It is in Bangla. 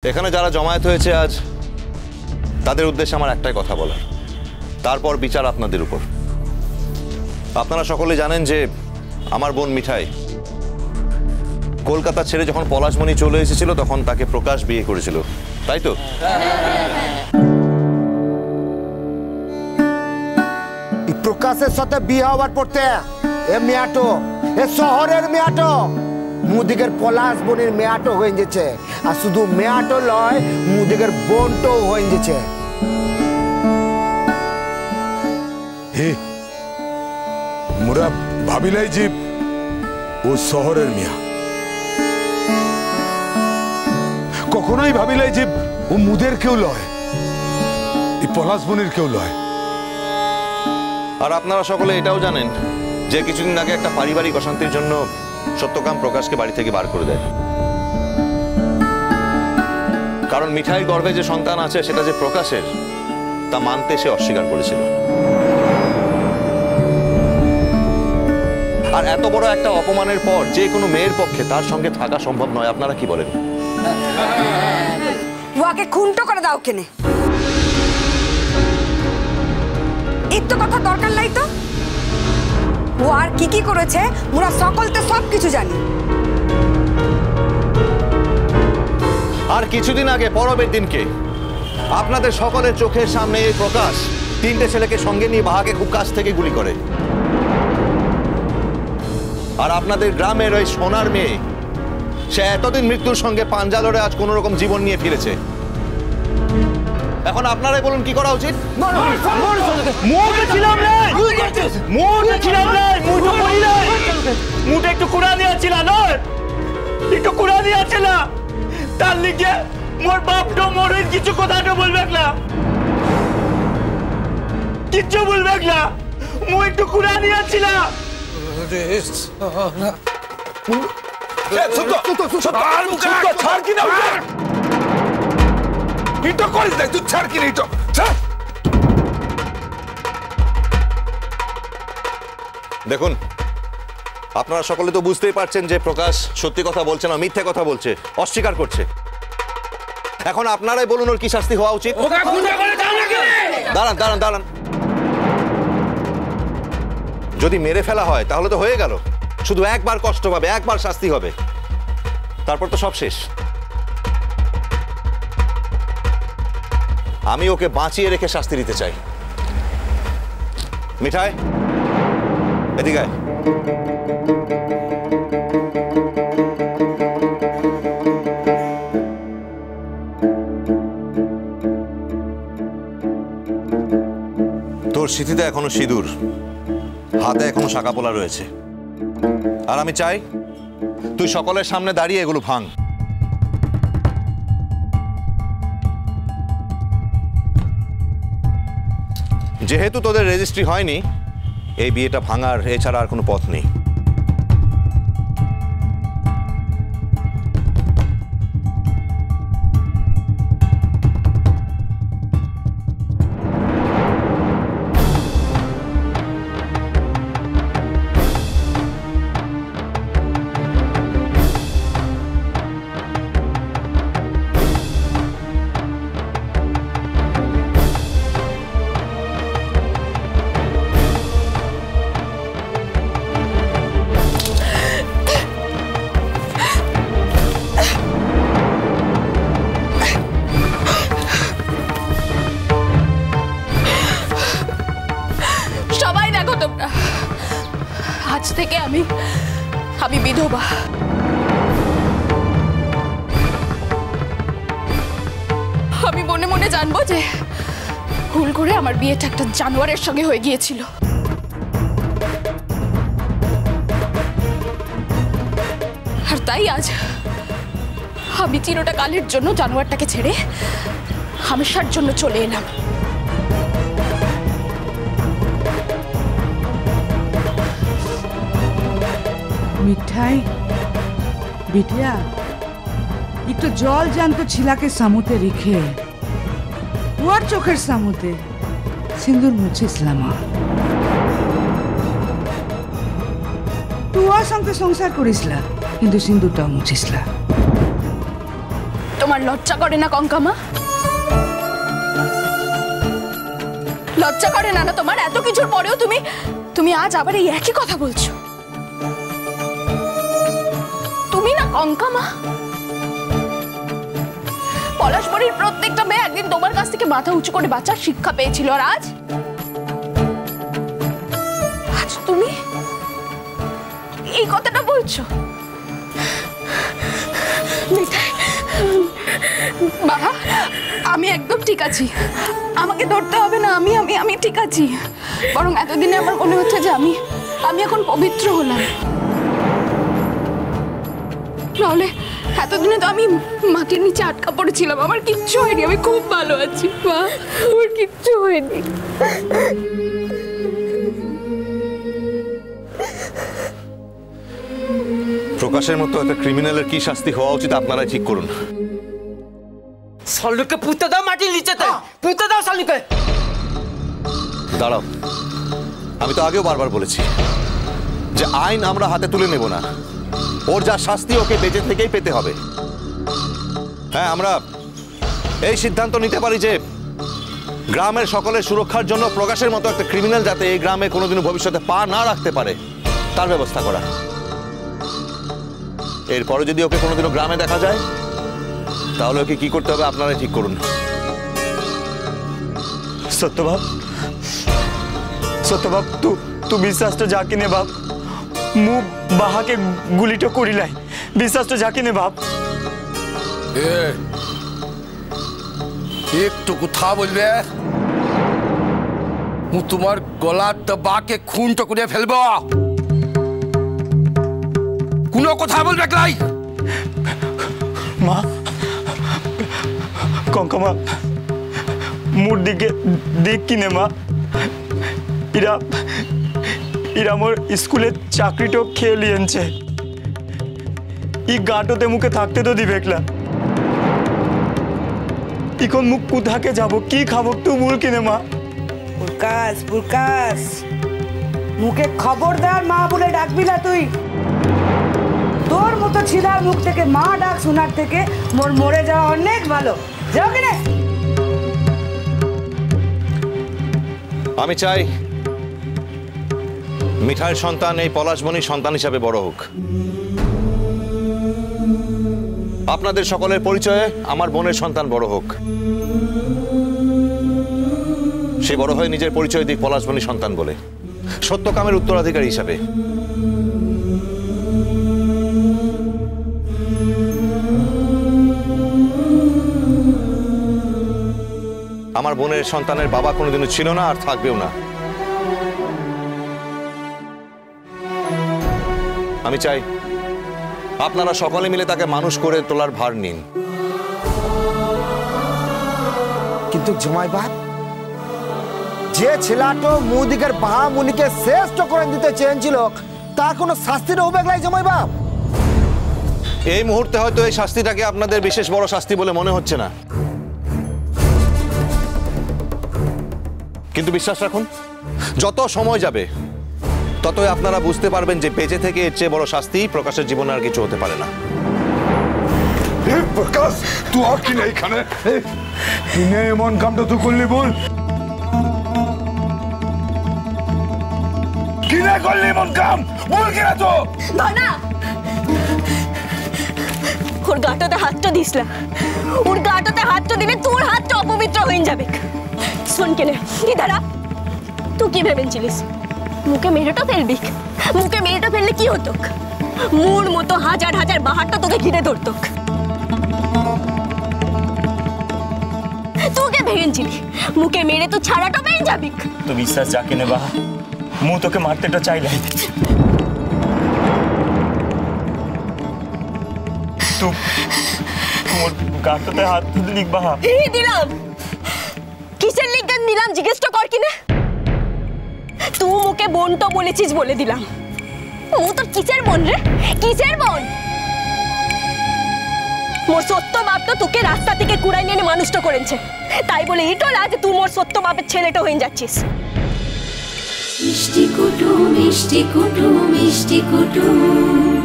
এখানে যারা জমায়েত হয়েছে আজ তাদের উদ্দেশ্যে আমার একটাই কথা বলার, তারপর বিচার আপনাদের উপর। আপনারা সকলে জানেন যে আমার বোন মিঠাই কলকাতা ছেড়ে যখন পলাশমণি চলে এসেছিল তখন তাকে প্রকাশ বিয়ে করেছিল, তাই তো? প্রকাশের সাথে বিয়ে হওয়ার পড়তে এ মেয়াটো, এ শহরের মেয়াটো মুদিকের পলাশমণির মেয়াটো হয়ে গেছে। আর শুধু মেয়াটো লয়, মুদিকের বোনটো হয়ে গেছে। হে মোরা ভাবিলাই যে ও শহরের মিয়া, কখনোই ভাবিলাই যে ও মুদের কেউ লয়, এই পলাশমণির কেউ লয়। আর আপনারা সকলে এটাও জানেন যে কিছুদিন আগে একটা পারিবারিক অশান্তির জন্য সত্যকাম প্রকাশকে বাড়ি থেকে বার করে দেয়। কারণ মিঠাইয়ের গর্ভে যে সন্তান আছে সেটা যে প্রকাশের তা মানতে সে অস্বীকার করেছিল। আর এত বড় একটা অপমানের পর যে কোনো মেয়ের পক্ষে তার সঙ্গে থাকা সম্ভব নয়। আপনারা কি বলেন? ওকে খুনটো করে দাও কেনে, এই তো কথা দরকার নাই তো। ও আর কি কি করেছে মোরা সকলতে সব কিছু জানি। আর কিছুদিন আগে পরবের দিনকে আপনাদের সকলের চোখের সামনে এই প্রকাশ তিনটে ছেলেকে সঙ্গে নিয়ে বাহাকে খুব কাছ থেকে গুলি করে। আর আপনাদের গ্রামের ওই সোনার মেয়ে সে এতদিন মৃত্যুর সঙ্গে পাঞ্জা লড়ে আজ কোন রকম জীবন নিয়ে ফিরেছে। এখন আপনারাই বলুন কি করা উচিত? একটু কুড়া দিয়েছিল একটু কুড়া দিয়েছিল তার লিগে মোর বাপটো মোর কিছু কথাটা বলবে না, কিচ্ছু বলবে না। মু একটু কুড়া দিয়েছিল। দেখুন, আপনারা সকলে তো বুঝতেই পারছেন যে প্রকাশ সত্যি কথা বলছে না, মিথ্যে কথা বলছে, অস্বীকার করছে। এখন আপনারাই বলুন ওর কি শাস্তি হওয়া উচিত? দাঁড়ান দাঁড়ান দাঁড়ান, যদি মেরে ফেলা হয় তাহলে তো হয়ে গেল, শুধু একবার কষ্ট পাবে, একবার শাস্তি হবে, তারপর তো সব শেষ। আমি ওকে বাঁচিয়ে রেখে শাস্তি দিতে চাই। মিঠাই এদিকে আয়। তোর স্মৃতিতে এখনো সিঁদুর, হাতে এখনো শাঁকাপোলা রয়েছে। আর আমি চাই তুই সকলের সামনে দাঁড়িয়ে এগুলো ভাঙ। যেহেতু তোদের রেজিস্ট্রি হয়নি, এই বিয়েটা ভাঙার এছাড়া আর কোনো পথ নেই। আজ থেকে আমি বিধবা। আমি মনে মনে জানবো যে ভুল করে আমার বিয়েটা একটা জানোয়ারের সঙ্গে হয়ে গিয়েছিল। আর তাই আজ আমি চিরটা কালের জন্য জানোয়ারটাকে ছেড়ে হামেশার জন্য চলে এলাম। মিঠাই বিটিয়া, একটু জল জ্যান্ত ছিলাকে সামুতে রেখে ওর চোখের সামুতে সিঁদুর মুছিসলাম। তুই ওর সঙ্গে সংসার করিসলা, কিন্তু সিঁদুরটাও মুছিসলা। তো তোমার লজ্জা করে না কঙ্কামা? লজ্জা করে না তোমার? এত কিছুর পরেও তুমি আজ আবার এই একই কথা বলছো। তুমি না কঙ্কামা? পলাশবাড়ির প্রত্যেকটা মেয়ে একদিন তোমার কাছ থেকে মাথা উঁচু করে বাঁচার শিক্ষা পেয়েছিল, আর আজ তুমি এই কথাটা বলছো? বাবা, আমি একদম ঠিক আছি, আমাকে ধরতে হবে না, আমি আমি আমি ঠিক আছি। বরং এতদিনে আমার মনে হচ্ছে যে আমি এখন পবিত্র হলাম। নাহলে এতদিনে তো আমি মাটির নিচে আটকা পড়েছিলাম। আমার কিচ্ছু হয়নি, আমি খুব ভালো আছি মা, আমার কিচ্ছু হয়নি। প্রকাশের মতো একটা ক্রিমিনালের কি শাস্তি হওয়া উচিত আপনারাই ঠিক করুন। সল্লুকে পুঁতে দাও মাটির নিচেতে, পুঁতে দাও সল্লুকে। দাঁড়াও, আমি তো আগেও বারবার বলেছি যে আইন আমরা হাতে তুলে নেব না, ওর যা শাস্তি ওকে বেঁচে থেকেই পেতে হবে। হ্যাঁ, আমরা এই সিদ্ধান্ত নিতে পারি যে গ্রামের সকলের সুরক্ষার জন্য প্রকাশের মতো একটা ক্রিমিনাল যাতে এই গ্রামে কোনোদিনও ভবিষ্যতে পা না রাখতে পারে তার ব্যবস্থা করা। এরপরে যদি ওকে কোনোদিনও গ্রামে দেখা যায় তাহলে ওকে কি করতে হবে আপনারাই ঠিক করুন। সত্যবাব, সত্যবাব, তুই বিশ্বাসটা যাকে নে বাপ, মু বাহাকে গুলিটা করিলাই, বিশ্বাসটা যাকে নে বাপ। একটু কথা বলবে, তোমার গলার দবাকে খুনটা করে ফেলব। কোনো কথা বলবে নাই। মা, কঙ্কামা মোর দিকে দিক কিনে মা, ইরা মোর স্কুলের চাকরিটাও খেয়ে লিয়েছে। ই গাঁটোতে মুখে থাকতে তো দিবে একলা। এখন মুখ কোথাকে যাব, কি খাবো তুই বল কিনে মা। বুরকাস, মুখে খবরদার মা বলে ডাকবি না তুই। তোর মতো ছিলার মুখ থেকে মা ডাক শোনার থেকে মোর মরে যাওয়া অনেক ভালো। যাও কিনে। আমি চাই মিঠাইয়ের সন্তান এই পলাশবনির সন্তান হিসাবে বড় হোক। আপনাদের সকলের পরিচয়ে আমার বোনের সন্তান বড় হোক। সে বড় হয়ে নিজের পরিচয় দিক পলাশবনির সন্তান বলে, সত্যকামের উত্তরাধিকারী হিসাবে। আমার বোনের সন্তানের বাবা কোনোদিনও ছিল না আর থাকবেও না। আমি চাই আপনারা সকলে মিলে তাকে মানুষ করে তোলার ভার নিন। কিন্তু জামাই বাপ, যে ছেলেটা মুদিকের বাহা মুনিকে শ্রেষ্ঠ করে দিতে চেয়েছিল তার কোনো শাস্তির অভিযোগ নাই জামাই বাপ। এই মুহূর্তে হয়তো এই শাস্তিটাকে আপনাদের বিশেষ বড় শাস্তি বলে মনে হচ্ছে না, কিন্তু বিশ্বাস রাখুন যত সময় যাবে ততই আপনারা বুঝতে পারবেন যে বেঁচে থেকে এর চেয়ে বড় শাস্তি প্রকাশের জীবনে আর কিছু হতে পারে না। প্রকাশ, তুই আর কি নেই এখানে? কিনে এমন কামটা তুই করলি বল? কিনে করলি এমন কাম বল, কিনা তো ভানা ওর গাটাতে হাতটা দিস না। ওর গাটাতে হাতটা দিলে তোর হাতটা অপবিত্র হয়ে যাবে। শোন কেনে দাঁড়া, তুই কি ভেবেছিলিস মুখে মেরেটা ফেলবি? মুখে মেরেটা ফেললে কি হতো? মোর মতো হাজার হাজার বাহারটা তোকে ঘিরে ধরতো। তোকে ভেবেছিলি মুখে মেরে তো ছাড়াটা পেয়ে যাবি? তো বিশ্বাস যাকে নে বাহা, মু তোকে মারতেটা চাইলাই, তুই মোর গাটাতে হাত দিলি বাহা। দিলাম কিসের লিগান দিলাম জিজ্ঞেসটা কর কিনে। তুই মুখে বোন তো বলেছিস বলে দিলাম। ও তোর কিসের বোন রে? কিসের বোন? মোর সত্য বাপ তো তোকে রাস্তা থেকে কুড়াই নিয়ে মানুষটা করেছে, তাই বলে ইটোল আজ তুই মোর সত্য বাপের ছেলেটা হয়ে যাচ্ছিস। মিষ্টি কুটুম মিষ্টি কুটুম মিষ্টি কুটুম।